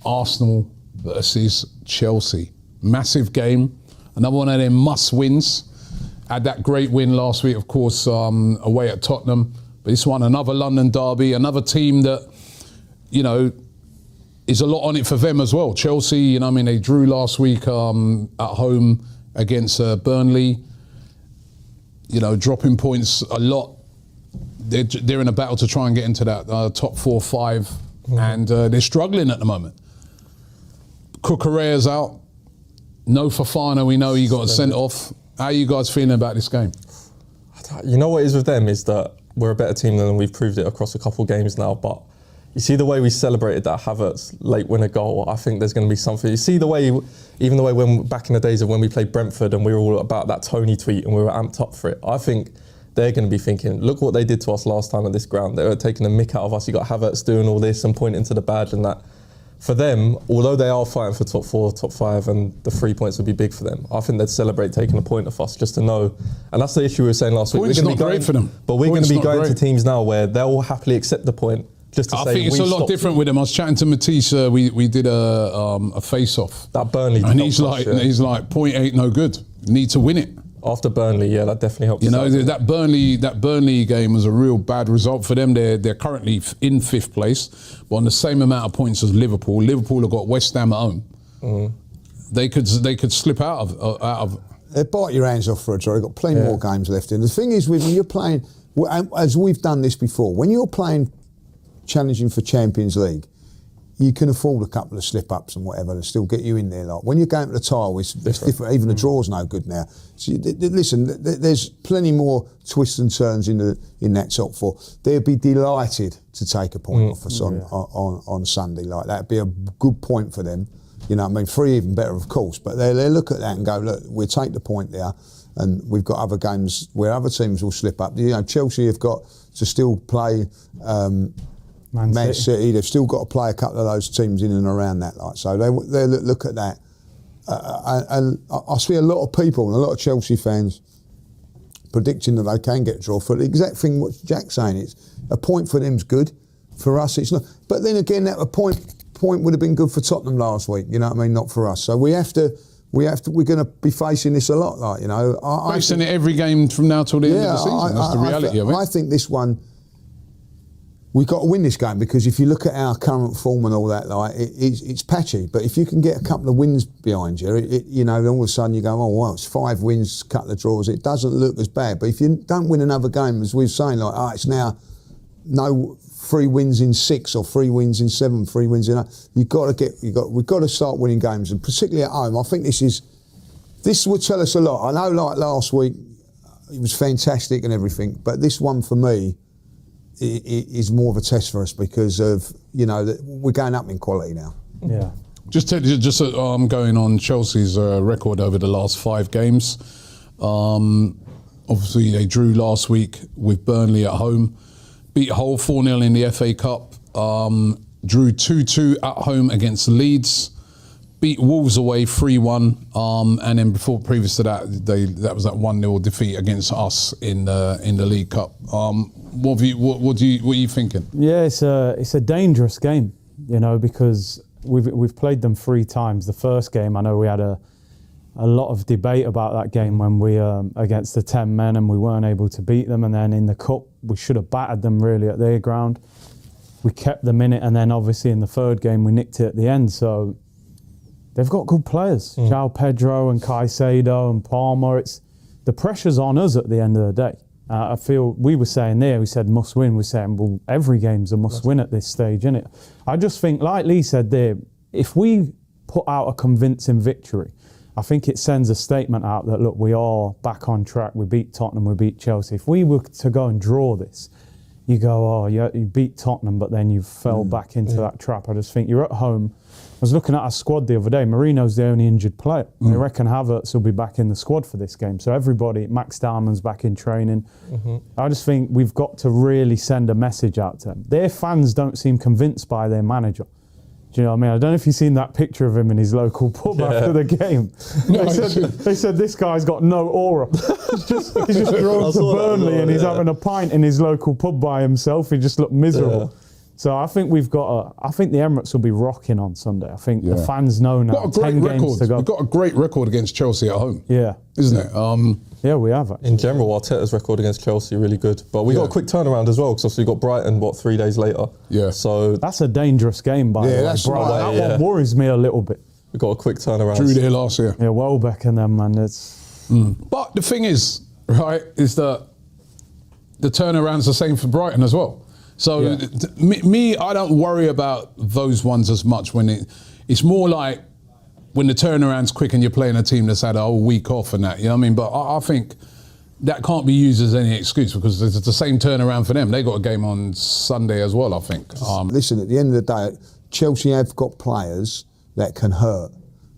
Arsenal versus Chelsea. Massive game. Another one of them must-wins. Had that great win last week, of course, away at Tottenham. But this one, another London derby, another team that, you know, is a lot on it for them as well. Chelsea, you know, I mean, they drew last week at home against Burnley. You know, dropping points a lot. They're in a battle to try and get into that top 4 or 5, and they're struggling at the moment. Cucurella's out. No Fofana, we know he got sent off. How are you guys feeling about this game? You know what it is with them is that we're a better team than them. We've proved it across a couple of games now, but you see the way we celebrated that Havertz late winner goal. I think there's going to be something. You see the way, even the way when back in the days of when we played Brentford and we were all about that Tony tweet and we were amped up for it. I think they're going to be thinking, look what they did to us last time at this ground. They were taking the mick out of us. You got Havertz doing all this and pointing to the badge and that. For them, although they are fighting for top 4, top 5, and the 3 points would be big for them, I think they'd celebrate taking a point off us just to know. And that's the issue we were saying last week. We're going to be great for them, but we're going to be going to teams now where they'll happily accept the point. Just to I say think it's a lot different with him. I was chatting to Matisse. We did a face-off. That Burnley, and he's like 0.8 no good. Need to win it. After Burnley, yeah, that definitely helps. You know, that Burnley game was a real bad result for them. They're currently in 5th place, but on the same amount of points as Liverpool. Liverpool have got West Ham at home. They could slip out of. They bite your hands off for a draw. They've got plenty more games left in. The thing is, when you're playing, as we've done this before, when you're playing, challenging for Champions League, you can afford a couple of slip-ups and whatever to still get you in there. Like when you're going to the tile, it's different. Even the draw's no good now. So listen, there's plenty more twists and turns in that top 4. They'd be delighted to take a point off us on Sunday like that. It'd be a good point for them. You know what I mean? 3 even better, of course. But they look at that and go, look, we'll take the point there. And we've got other games where other teams will slip up. You know, Chelsea have got to still play Man City. They've still got to play a couple of those teams in and around that. Like, so they look at that. And I see a lot of people and a lot of Chelsea fans predicting that they can get a draw for the exact thing what Jack's saying. It's a point for them's good. For us, it's not. But then again, that a point would have been good for Tottenham last week. You know what I mean? Not for us. So we're going to be facing this a lot. Like, you know, facing it every game from now till the end of the season. That's the reality of it. I think this one, we've got to win this game because if you look at our current form and all that, like it's patchy. But if you can get a couple of wins behind you, you know, all of a sudden you go, oh well, it's 5 wins, couple of draws. It doesn't look as bad. But if you don't win another game, as we're saying, like, it's now no 3 wins in 6 or 3 wins in 7, 3 wins in 8. We've got to start winning games, and particularly at home. I think this will tell us a lot. I know, like last week, it was fantastic and everything, but this one for me is more of a test for us because of, you know, that we're going up in quality now. Yeah. Just going on Chelsea's record over the last 5 games. Obviously, they drew last week with Burnley at home, beat Hull 4-0 in the FA Cup, drew 2-2 at home against Leeds, beat Wolves away 3-1, and then previous to that, that was that 1-0 defeat against us in the League Cup. What are you thinking? Yeah, it's a dangerous game, you know, because we've played them 3 times. The first game, I know we had a lot of debate about that game when we against the 10 men and we weren't able to beat them, and then in the cup we should have battered them really at their ground. We kept them in it, and then obviously in the 3rd game we nicked it at the end. So they've got good players, João Pedro and Caicedo and Palmer. The pressure's on us at the end of the day. I feel we said must win. We're saying, well, every game's a must win at this stage, isn't it? I just think, like Lee said there, if we put out a convincing victory, I think it sends a statement out that, look, we are back on track. We beat Tottenham, we beat Chelsea. If we were to go and draw this, you go, oh, yeah, you beat Tottenham, but then you fell back into that trap. I just think you're at home. I was looking at our squad the other day. Marino's the only injured player. They reckon Havertz will be back in the squad for this game. So everybody, Max Darman's back in training. I just think we've got to really send a message out to them. Their fans don't seem convinced by their manager. Do you know what I mean? I don't know if you've seen that picture of him in his local pub after the game. They said this guy's got no aura. he's just drawn to Burnley and he's having a pint in his local pub by himself. He just looked miserable. So I think I think the Emirates will be rocking on Sunday. I think the fans know now. Got a great 10 games record. to go. We've got a great record against Chelsea at home. Yeah. Isn't it? Yeah, we have. Actually. In general, Arteta's record against Chelsea really good, but we got a quick turnaround as well because obviously we got Brighton 3 days later. Yeah. So That's a dangerous game, by the way. that's Brighton. right, That one worries me a little bit. we got a quick turnaround. Drew there last year. Yeah, Welbeck and them, man. It's But the thing is, right, is that the turnaround's the same for Brighton as well. So me, I don't worry about those ones as much when it's more like when the turnaround's quick and you're playing a team that's had a whole week off and that, you know what I mean? But I think that can't be used as any excuse because it's the same turnaround for them. They got a game on Sunday as well, I think. Listen, at the end of the day, Chelsea have got players that can hurt,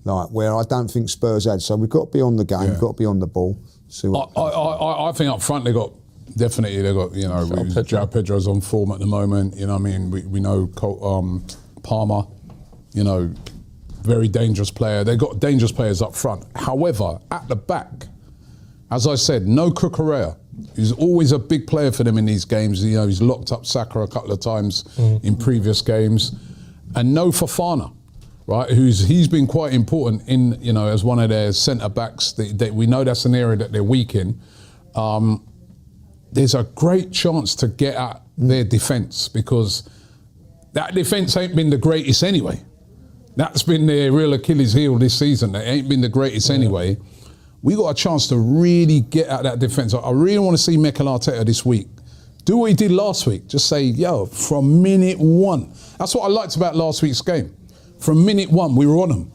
like where I don't think Spurs had. So we've got to be on the game, we've got to be on the ball. See what I think up front they got, you know, João Pedro's on form at the moment. You know what I mean? We know Palmer, you know, very dangerous player. They got dangerous players up front. However, at the back, as I said, no Cucurella. He's always a big player for them in these games. You know, he's locked up Saka a couple of times in previous games. And no Fofana, right? He's been quite important in, you know, as one of their centre backs. We know that's an area that they're weak in. There's a great chance to get at their defence because that defence ain't been the greatest anyway. That's been their real Achilles heel this season. They ain't been the greatest anyway. We got a chance to really get at that defence. I really want to see Mikel Arteta this week. Do what he did last week. Just say, yo, from minute one. That's what I liked about last week's game. From minute one, we were on them.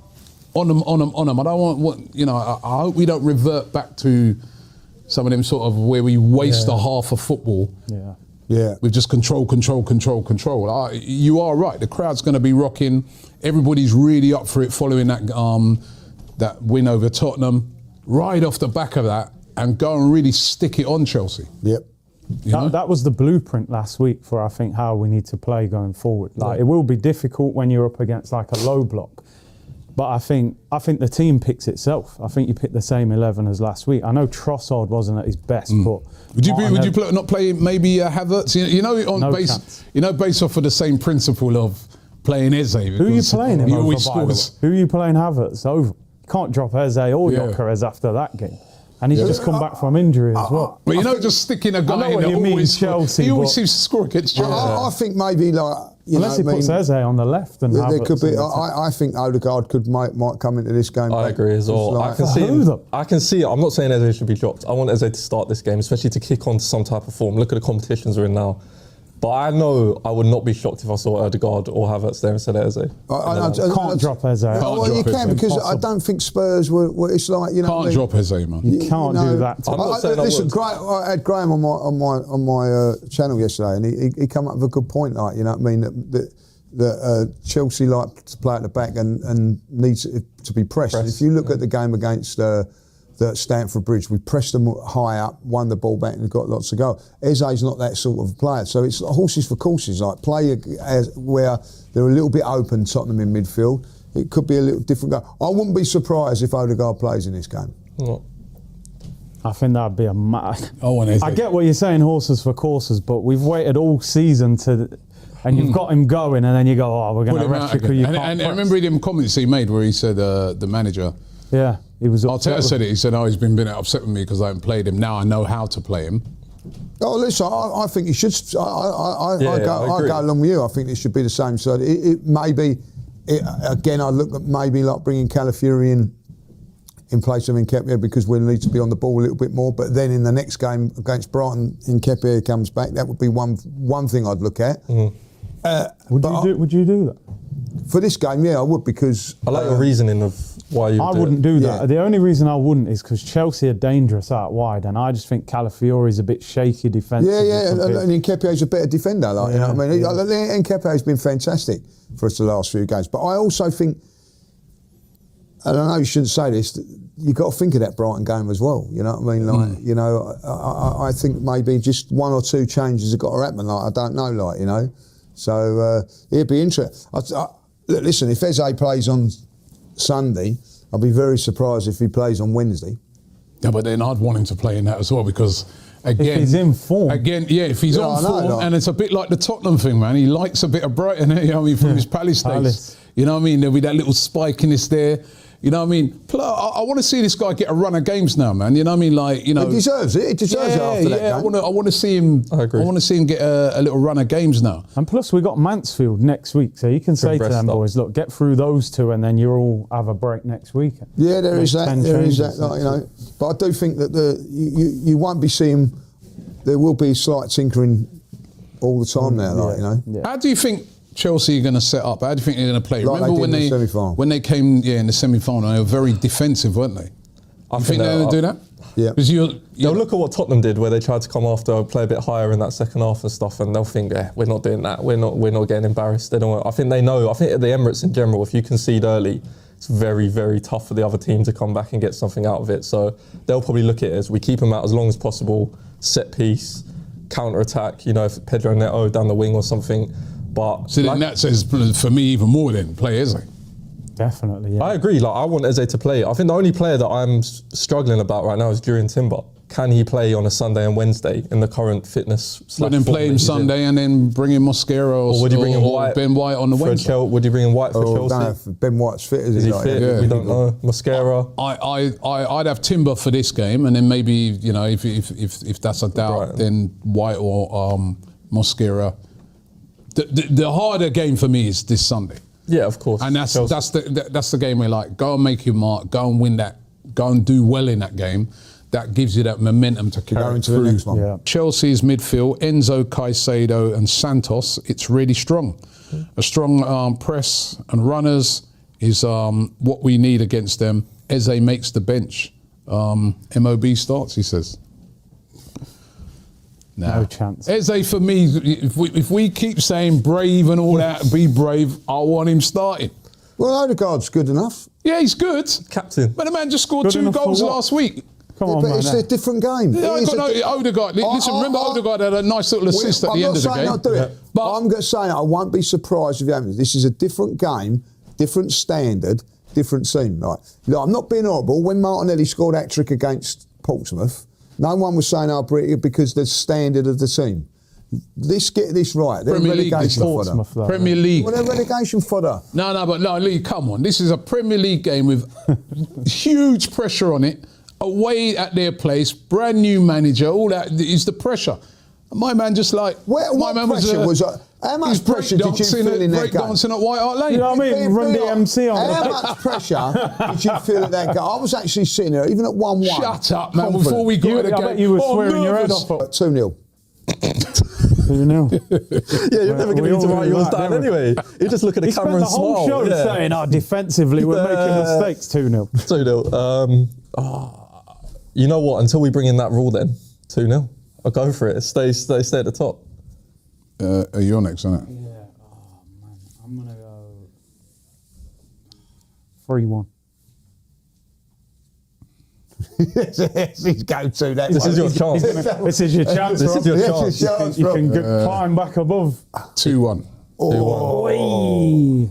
On them. I don't want, you know, I hope we don't revert back to some of them sort of where we waste a half of football. Yeah. With just control. You are right. The crowd's going to be rocking. Everybody's really up for it following that win over Tottenham. Ride off the back of that and go and really stick it on Chelsea. Yep. That was the blueprint last week for, I think, how we need to play going forward. Like, it will be difficult when you're up against like a low block. But I think the team picks itself. I think you picked the same 11 as last week. I know Trossard wasn't at his best, but would you not play maybe Havertz? You know, based off of the same principle of playing Eze. Who are you playing him he over, always by the way? scores. Who are you playing Havertz over? You can't drop Eze or Gyökeres after that game. And he's just come back from injury as well. But just sticking a guy in there always Chelsea. He always seems to score against Chelsea. I think maybe like unless he puts Eze on the left and there Havertz could be. I think Odegaard might come into this game. I agree as well. I can see it. I'm not saying Eze should be dropped. I want Eze to start this game, especially to kick on to some type of form. Look at the competitions we're in now. But I know I would not be shocked if I saw Odegaard or Havertz there instead of Eze. I can't drop Eze. Well, you can because I don't think Spurs were. It's like, you know. Can't drop Eze, man. You can't do that. Listen, I had Graham on my channel yesterday, and he come up with a good point. Like, you know what I mean, that Chelsea like to play at the back and needs to be pressed. If you look at the game against the Stamford Bridge, we pressed them high up, won the ball back, and got lots to go. Eze's not that sort of player, so it's horses for courses. Like play where they're a little bit open, Tottenham in midfield. It could be a little different game. I wouldn't be surprised if Odegaard plays in this game. I think that'd be a mad. I get what you're saying, horses for courses, but we've waited all season and you've got him going, and then you go, we're going to rest you. And I remember them comments he made where he said the manager. Yeah, he was. Arteta said it. He said, he's been upset with me because I haven't played him. Now I know how to play him. Oh, listen, I think he should. I go along with you. I think it should be the same. So it may be. Again, I look at maybe like bringing Calafiori in place of Nketiah because we need to be on the ball a little bit more. But then in the next game against Brighton, Nketiah comes back. That would be one thing I'd look at. Would you do that? For this game, yeah, I would, because I like your reasoning of why you. I wouldn't do that. Yeah. The only reason I wouldn't is because Chelsea are dangerous out wide, and I just think Calafiori's a bit shaky defensively. And Nketiah's a better defender, you know what I mean. Nketiah's been fantastic for us the last few games, but I also think, and I know you shouldn't say this, you've got to think of that Brighton game as well. You know what I mean? I think maybe just one or two changes have got to happen. I don't know, So it'd be interesting. Listen, if Eze plays on Sunday, I'll be very surprised if he plays on Wednesday. Yeah, but then I'd want him to play in that as well because, again, If he's in form. Again, yeah, if he's Yeah, on I know, form, like- and it's a bit like the Tottenham thing, man. He likes a bit of Brighton, you know what I mean, from his Palace days. Palace. You know what I mean? There'll be that little spikiness there. You know what I mean? I want to see this guy get a run of games now, man. You know what I mean? Like, you know, He deserves it. He deserves it after that game. I want to see him. I agree. I want to see him get a little run of games now. And plus, we got Mansfield next week, so you can say to rest them up. boys, look, get through those two, and then you'll all have a break next week. Yeah, there is Make that. 10 There is that. changes. Like, you know, but I do think that you won't be seeing. There will be slight tinkering all the time now. Like, you know. Yeah. How do you think Chelsea are going to set up? How do you think they're going to play? Like Remember they when did in they the semi-final. when they came in the semi-final, they were very defensive, weren't they? I You think they're going to do that? Yeah. Because They'll look at what Tottenham did, where they tried to come after, play a bit higher in that second half and stuff, and they'll think, we're not doing that. We're not getting embarrassed. They don't. I think they know. I think at the Emirates in general, if you concede early, it's very, very tough for the other team to come back and get something out of it. So they'll probably look at it as we keep them out as long as possible, set piece, counter attack. You know, if Pedro Neto down the wing or something. But So then that says for me even more than play Eze. Definitely, yeah. I agree. Like I want Eze to play. I think the only player that I'm struggling about right now is Jurien Timber. Can he play on a Sunday and Wednesday in the current fitness? But then play him Sunday and then bring in Mosquera Or would you bring in White? Ben White on the for Wednesday? Would you bring in White for Oh, Chelsea? don't know if Ben White's fit. Is Is he like fit? that? Yeah. We don't know. Mosquera. I'd have Timber for this game, and then maybe, you know, if that's a doubt, Brighton. then White or Mosquera. The harder game for me is this Sunday, Yeah, of course. and that's Chelsea. that's the game where, like, go and make your mark, go and win that, go and do well in that game. That gives you that momentum to carry Go into through. the next one. Yeah. Chelsea's midfield, Enzo, Caicedo and Santos, it's really strong. A strong press and runners is what we need against them. Eze makes the bench. MOB starts, he says. Nah. No chance. Eze, for me, if we keep saying brave and all that, be brave, I want him starting. Well, Odegaard's good enough. Yeah, he's good. Captain. But the man just scored Good 2 enough for goals what? last week. Come Yeah, on, but man. it's a different game. Yeah, I It is got a di- Odegaard. Listen, remember Odegaard had a nice little assist at the end of the game. I'm not saying I'll do it, But I'm going to say I won't be surprised if you haven't. This is a different game, different standard, different team. Like, I'm not being horrible. When Martinelli scored that trick against Portsmouth, no one was saying, because the standard of the team. Let's get this right. They're Premier League, relegation fodder. Portsmouth, though. Premier League. Well, they're relegation fodder. No, Lee, come on. This is a Premier League game with huge pressure on it. Away at their place, brand new manager, all that is the pressure. My man just like... What pressure was how much pressure did you feel in that game? Breakdancing at White Hart Lane. You know what I mean? Run the MC on How it. much pressure did you feel at that game? I was actually sitting there, even at 1-1. Shut up, man. confident. Before we got to the I game. bet you were Oh, swearing your head nervous. off. 2-0. 2-0. Yeah, you're never going We to need to all write do yours that, down don't we? anyway. You just look at the He camera spent and the whole smile. show Yeah. saying, defensively, we're making mistakes. 2-0. 2-0. You know what? Until we bring in that rule, then 2-0. I'll go for it. Stay at the top. You're next, isn't it? Yeah. Oh, man. I'm going to go 3-1. He's go-to. That This is your chance. This is your chance, This is your Yes, chance. your chance, You Rob. can climb back above. 2-1. Oh. Whee!